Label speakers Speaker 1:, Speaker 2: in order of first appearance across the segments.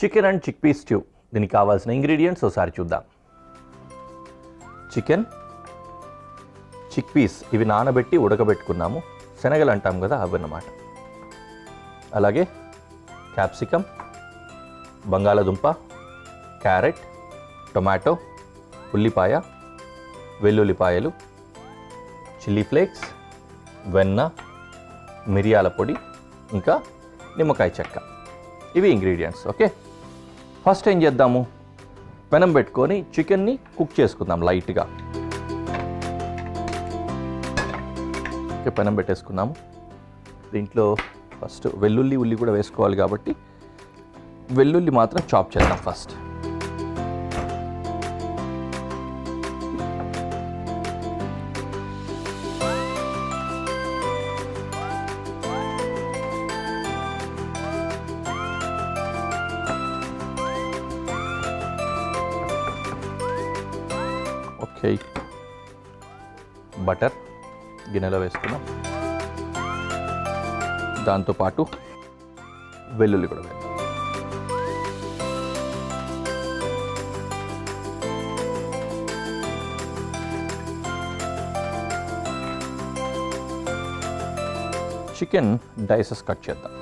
Speaker 1: Chicken and chickpeas stew. దీనికి కావాల్సిన ingredients ఒకసారి చూద్దాం. చికెన్, చిక్ పీస్ ఇవి నానబెట్టి ఉడకబెట్టుకున్నాము, శనగలు అంటాం కదా అవన్నమాట. అలాగే క్యాప్సికమ్, బంగాళదుంప, క్యారెట్, టొమాటో, ఉల్లిపాయ, వెల్లుల్లిపాయలు, చిల్లీ ఫ్లేక్స్, వెన్న, మిరియాల పొడి, ఇంకా నిమ్మకాయ చెక్క. ఇవి ఇంగ్రీడియంట్స్. ఓకే, ఫస్ట్ ఏం చేద్దాము, పెనం పెట్టుకొని చికెన్ని కుక్ చేసుకుందాం లైట్గా. ఓకే, పెనం పెట్టేసుకున్నాము. దీంట్లో ఫస్ట్ వెల్లుల్లి ఉల్లి కూడా వేసుకోవాలి కాబట్టి వెల్లుల్లి మాత్రం చాప్ చేద్దాం ఫస్ట్. ఓకే, బటర్ గిన్నెలో వేసుకున్నాం, దాంతోపాటు వెల్లుల్లి కూడా వేద్దాం. చికెన్ డైసెస్ కట్ చేద్దాం.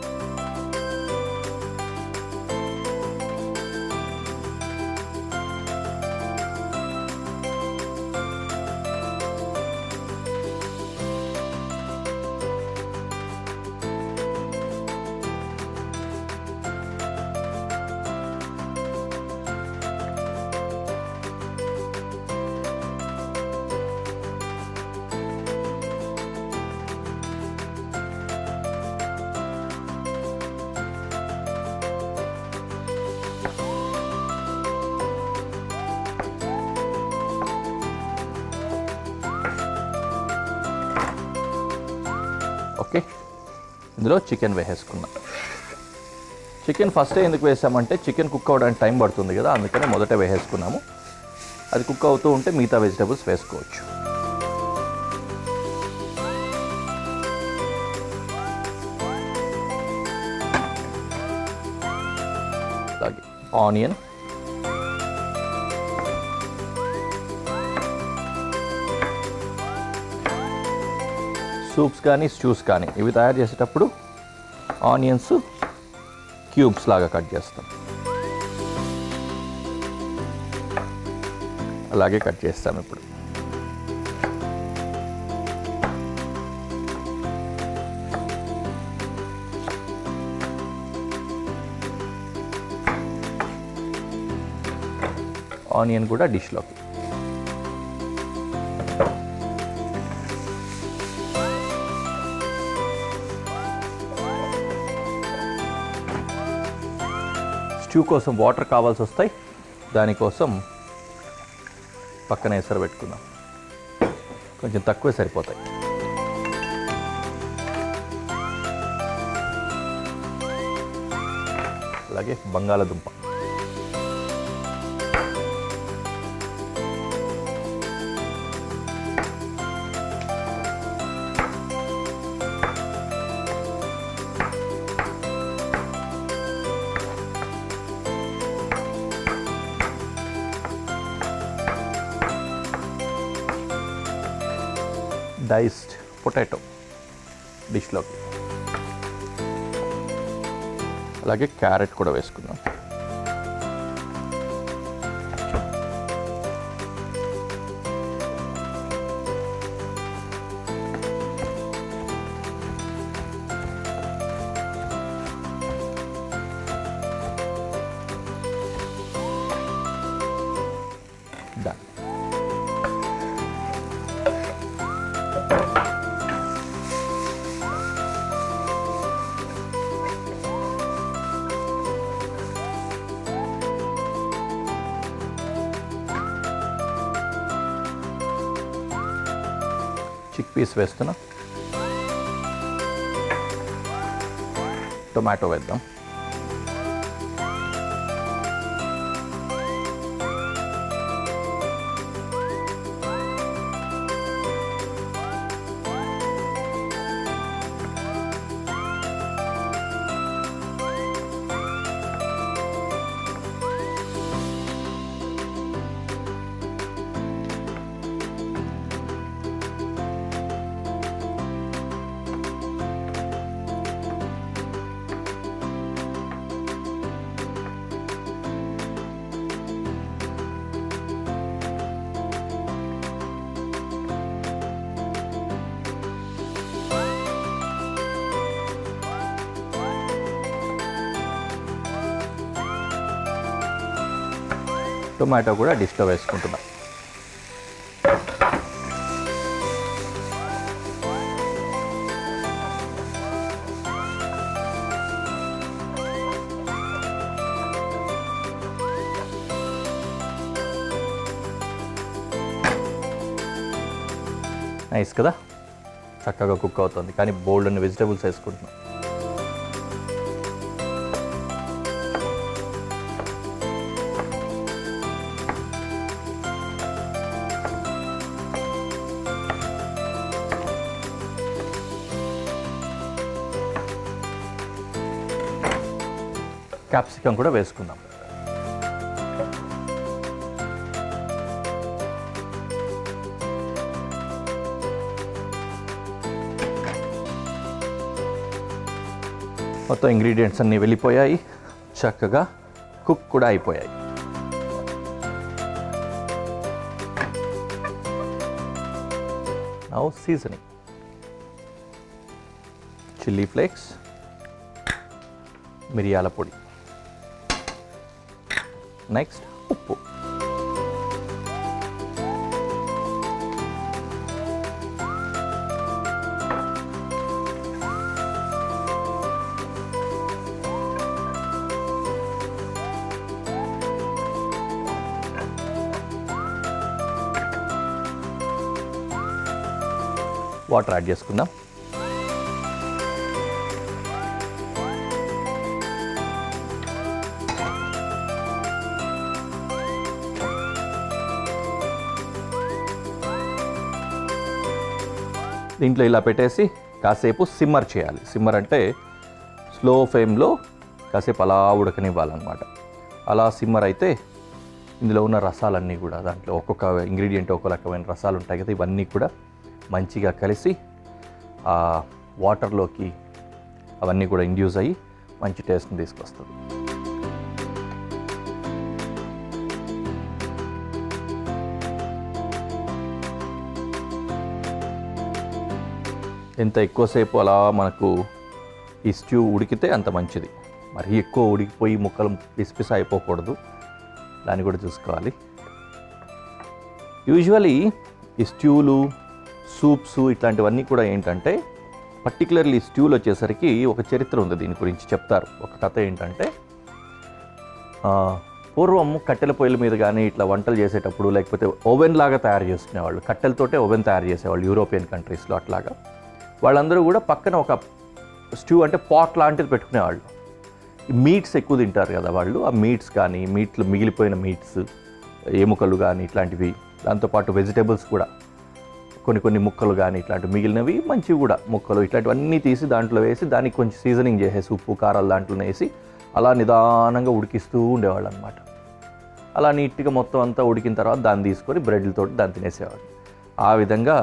Speaker 1: ఓకే, ఇందులో చికెన్ వేసేసుకున్నాం. చికెన్ ఫస్టే ఎందుకు వేసామంటే చికెన్ కుక్ అవ్వడానికి టైం పడుతుంది కదా, అందుకని మొదట వేసేసుకున్నాము. అది కుక్ అవుతూ ఉంటే మిగతా వెజిటబుల్స్ వేసుకోవచ్చు. అలాగే ఆనియన్, సూప్స్ కానీ స్ట్యూస్ కానీ ఇవి తయారు చేసేటప్పుడు ఆనియన్స్ క్యూబ్స్ లాగా కట్ చేస్తాం. అలాగే కట్ చేస్తాం ఇప్పుడు. ఆనియన్ కూడా డిష్లోకి. స్ట్యూ కోసం వాటర్ కావాల్సి వస్తాయి, దానికోసం పక్కన ఎసరు పెట్టుకుందాం. కొంచెం తక్కువే సరిపోతాయి. అలాగే బంగాళదుంప, డైస్డ్ పొటాటో డిష్లోకి. అలాగే క్యారెట్ కూడా వేసుకుందాం. డన్. చిక్ పీస్ వేస్తున్నా, టొమాటో వేద్దాం. టొమాటో కూడా డిష్లో వేసుకుంటున్నాం. నైస్ కదా, చక్కగా కుక్ అవుతుంది. కానీ బోల్డ్ అన్ని వెజిటేబుల్స్ వేసుకుంటున్నాం. క్యాప్సికమ్ కూడా వేసుకుందాం. మొత్తం ఇంగ్రీడియంట్స్ అన్నీ వెళ్ళిపోయాయి, చక్కగా కుక్ కూడా అయిపోయాయి. Now seasoning. చిల్లీ ఫ్లేక్స్, మిరియాల పొడి, నెక్స్ట్ ఉప్పు. వాటర్ యాడ్ చేసుకుందాం. దీంట్లో ఇలా పెట్టేసి కాసేపు సిమ్మర్ చేయాలి. సిమ్మర్ అంటే స్లో ఫ్లేమ్లో కాసేపు అలా ఉడకనివ్వాలన్నమాట. అలా సిమ్మర్ అయితే ఇందులో ఉన్న రసాలన్నీ కూడా, దాంట్లో ఒక్కొక్క ఇంగ్రీడియంట్ ఒక్కొక్క రకమైన రసాలు ఉంటాయి కదా, ఇవన్నీ కూడా మంచిగా కలిసి ఆ వాటర్లోకి అవన్నీ కూడా ఇండ్యూస్ అయ్యి మంచి టేస్ట్ని తీసుకొస్తుంది. ఎంత ఎక్కువసేపు అలా మనకు ఈ స్ట్యూ ఉడికితే అంత మంచిది. మరీ ఎక్కువ ఉడికిపోయి ముక్కలు పిసిపిసి అయిపోకూడదు, దాన్ని కూడా చూసుకోవాలి. యూజువలీ ఈ స్ట్యూలు, సూప్స్ ఇట్లాంటివన్నీ కూడా ఏంటంటే, పర్టికులర్లీ స్ట్యూలు వచ్చేసరికి ఒక చరిత్ర ఉంది, దీని గురించి చెప్తారు. ఒక కథ ఏంటంటే, పూర్వం కట్టెల పొయ్యిల మీద కానీ ఇట్లా వంటలు చేసేటప్పుడు, లేకపోతే ఓవెన్ లాగా తయారు చేసుకునేవాళ్ళు, కట్టెలతోటే ఓవెన్ తయారు చేసేవాళ్ళు యూరోపియన్ కంట్రీస్లో. అట్లాగా వాళ్ళందరూ కూడా పక్కన ఒక స్ట్యూ అంటే పాట్ లాంటిది పెట్టుకునేవాళ్ళు. మీట్స్ ఎక్కువ తింటారు కదా వాళ్ళు, ఆ మీట్స్ కానీ, మీట్లు మిగిలిపోయిన మీట్స్, ఎముకలు కానీ ఇట్లాంటివి, దాంతోపాటు వెజిటేబుల్స్ కూడా కొన్ని ముక్కలు కానీ ఇట్లాంటివి మిగిలినవి మంచివి కూడా ముక్కలు ఇట్లాంటివన్నీ తీసి దాంట్లో వేసి దానికి కొంచెం సీజనింగ్ చేసేసి ఉప్పు కారాలు దాంట్లోనే వేసి అలా నిదానంగా ఉడికిస్తూ ఉండేవాళ్ళు అనమాట. అలా నీట్గా మొత్తం అంతా ఉడికిన తర్వాత దాన్ని తీసుకొని బ్రెడ్లతో దాన్ని తినేసేవాళ్ళు. ఆ విధంగా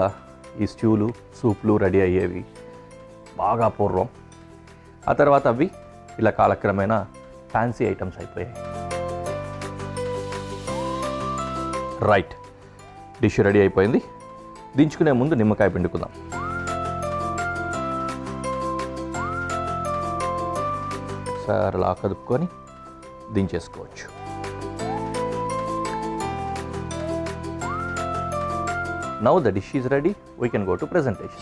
Speaker 1: ఈ స్ట్యూలు, సూప్లు రెడీ అయ్యేవి బాగా పూర్వం. ఆ తర్వాత అవి ఇలా కాలక్రమేణా ఫ్యాన్సీ ఐటమ్స్ అయిపోయాయి. రైట్, డిష్ రెడీ అయిపోయింది. దించుకునే ముందు నిమ్మకాయ పిండుకుందాం. ఒకసారి అలా కదుపుకొని దించేసుకోవచ్చు. Now the dish is ready. We can go to presentation.